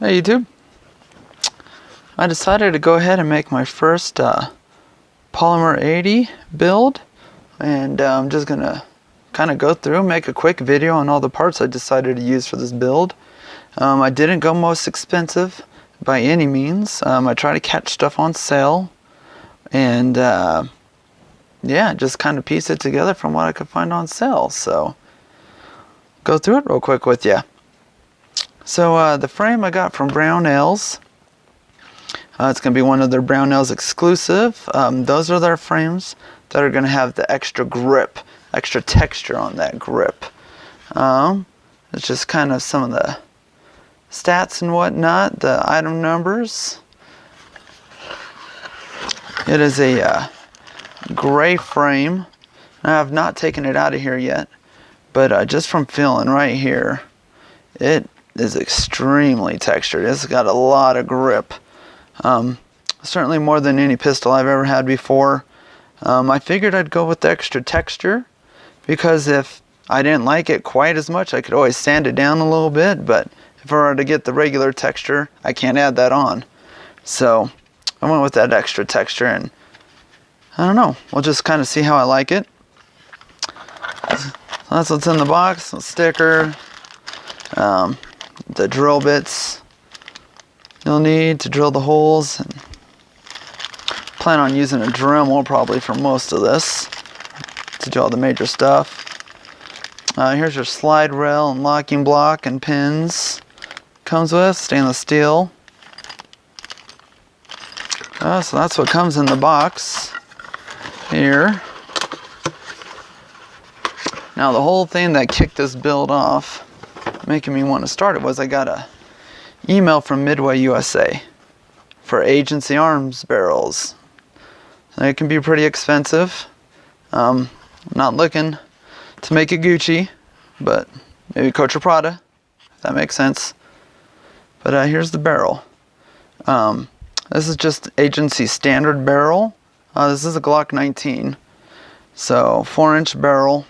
Hey YouTube, I decided to go ahead and make my first Polymer 80 build, and I'm just gonna kind of go through, make a quick video on all the parts I decided to use for this build. I didn't go most expensive by any means. I try to catch stuff on sale, and yeah, just kind of piece it together from what I could find on sale. So go through it real quick with you. So the frame I got from Brownells. It's going to be one of their Brownells exclusive. Those are their frames that are going to have the extra grip, extra texture on that grip. It's just kind of some of the stats and whatnot, the item numbers. It is a gray frame. I have not taken it out of here yet, but just from feeling right here, it is extremely textured. It's got a lot of grip. Certainly more than any pistol I've ever had before. I figured I'd go with the extra texture because if I didn't like it quite as much, I could always sand it down a little bit, but if I were to get the regular texture, I can't add that on. So I went with that extra texture, and I don't know, we'll just kind of see how I like it. So that's what's in the box, the sticker, the drill bits you'll need to drill the holes, and plan on using a Dremel probably for most of this to do all the major stuff. Here's your slide rail and locking block and pins. Comes with stainless steel. So that's what comes in the box here. Now the whole thing that kicked this build off, making me want to start it, was I got a email from Midway USA for agency arms barrels. They can be pretty expensive. I'm not looking to make it Gucci, but maybe Coach or Prada, if that makes sense. But here's the barrel. This is just agency standard barrel. This is a Glock 19, so 4-inch barrel.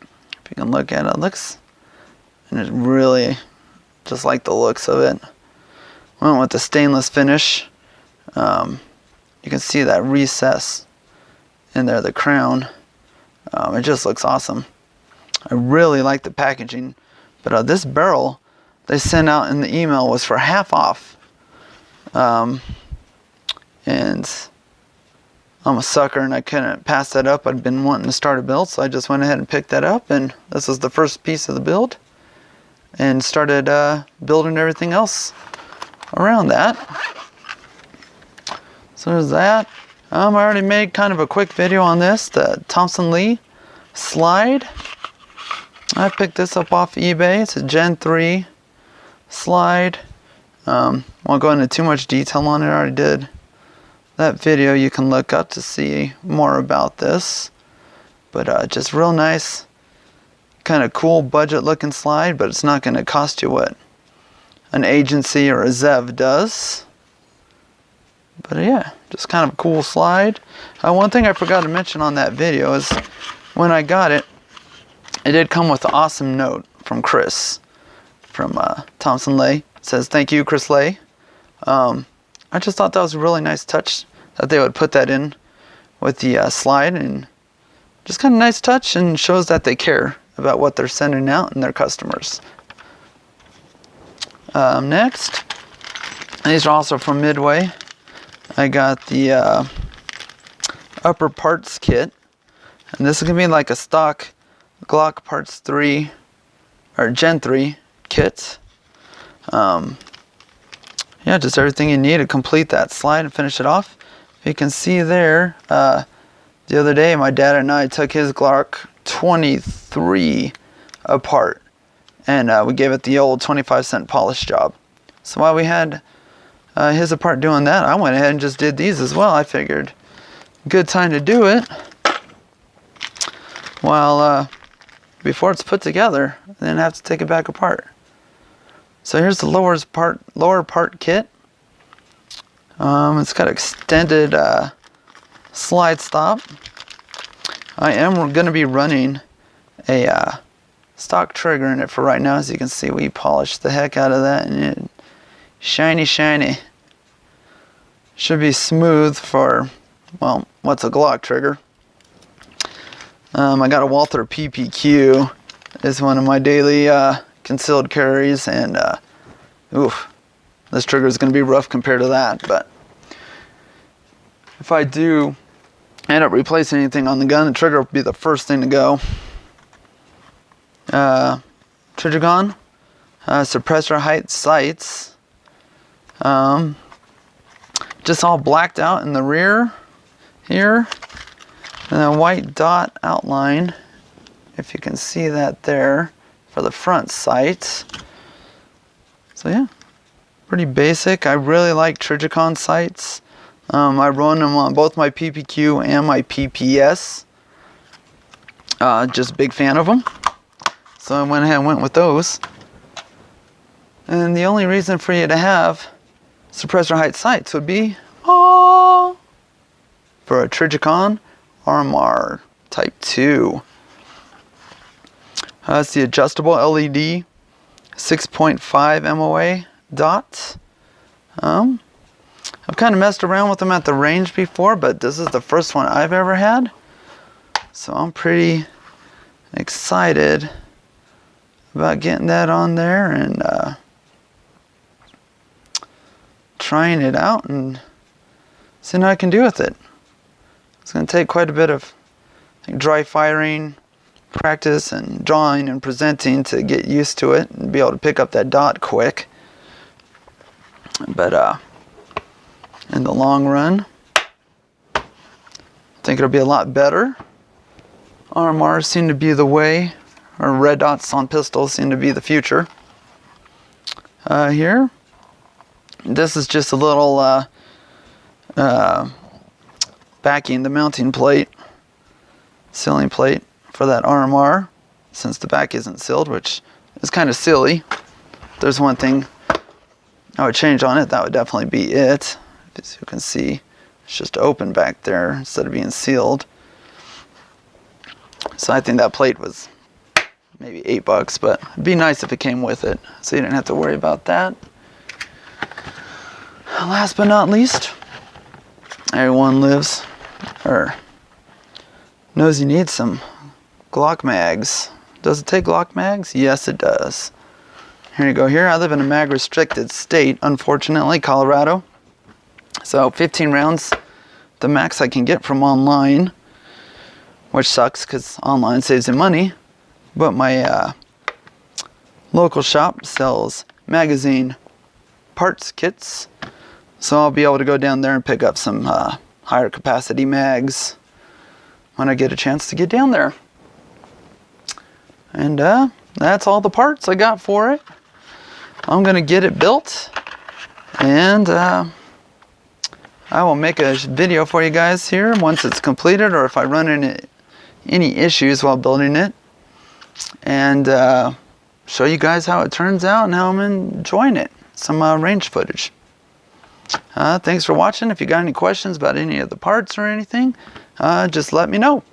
If you can look at it, it looks, and it really just like the looks of it. Went with the stainless finish. You can see that recess in there, the crown. It just looks awesome. I really like the packaging, but this barrel they sent out in the email was for half off. And I'm a sucker and I couldn't pass that up. I'd been wanting to start a build, so I just went ahead and picked that up, and this was the first piece of the build, and started building everything else around that. So there's that. I already made kind of a quick video on this, the Thompson Lee slide. I picked this up off eBay. It's a Gen 3 slide. Won't go into too much detail on it. I already did that video you can look up to see more about this. But just real nice, kind of cool budget looking slide, but it's not going to cost you what an agency or a Zev does. But yeah, just kind of a cool slide. One thing I forgot to mention on that video is when I got it, it did come with an awesome note from Chris from Thompson Lay. It says, "Thank you, Chris Lay." I just thought that was a really nice touch that they would put that in with the slide, and just kind of nice touch, and shows that they care about what they're sending out and their customers. Next, these are also from Midway. I got the upper parts kit, and this is gonna be like a stock Glock Parts 3 or Gen 3 kit. Yeah, just everything you need to complete that slide and finish it off. You can see there, the other day my dad and I took his Glock 23 apart, and we gave it the old 25-cent polish job. So while we had his apart doing that, I went ahead and just did these as well. I figured good time to do it while before it's put together, and then have to take it back apart. So here's the lower part kit. It's got extended slide stop. I am going to be running a stock trigger in it for right now. As you can see, we polished the heck out of that, and Shiny, shiny. Should be smooth for, well, what's a Glock trigger? I got a Walther PPQ. It's one of my daily concealed carries, and oof, this trigger is going to be rough compared to that. But if I do end up replacing anything on the gun, the trigger will be the first thing to go. Trigger suppressor height sights. Just all blacked out in the rear here. And a white dot outline, if you can see that there, for the front sight. So yeah, pretty basic. I really like Trigicon sights. I run them on both my PPQ and my PPS. Just a big fan of them. So I went ahead and went with those. And the only reason for you to have suppressor height sights would be for a Trigicon RMR Type 2. It's the adjustable LED 6.5 MOA dot. I've kind of messed around with them at the range before, but this is the first one I've ever had. So I'm pretty excited about getting that on there and trying it out and seeing how I can do with it. It's going to take quite a bit of dry firing practice and drawing and presenting to get used to it and be able to pick up that dot quick. But in the long run, I think it'll be a lot better. RMRs seem to be the way, or red dots on pistols seem to be the future. Here, this is just a little backing, the mounting plate, sealing plate for that RMR, since the back isn't sealed, which is kind of silly. If there's one thing I would change on it, that would definitely be it. As you can see, it's just open back there instead of being sealed. So I think that plate was maybe $8, but it'd be nice if it came with it, so you didn't have to worry about that. Last but not least, everyone lives or knows you need some Glock Mags. Does it take Glock Mags? Yes, it does. Here you go. Here, I live in a mag restricted state, unfortunately, Colorado. So 15 rounds, the max I can get from online, which sucks because online saves you money. But my local shop sells magazine parts kits, so I'll be able to go down there and pick up some higher capacity mags when I get a chance to get down there. And that's all the parts I got for it. I'm gonna get it built, and I will make a video for you guys here once it's completed, or if I run into any issues while building it, and show you guys how it turns out and how I'm enjoying it. Some range footage. Thanks for watching. If you got any questions about any of the parts or anything, just let me know.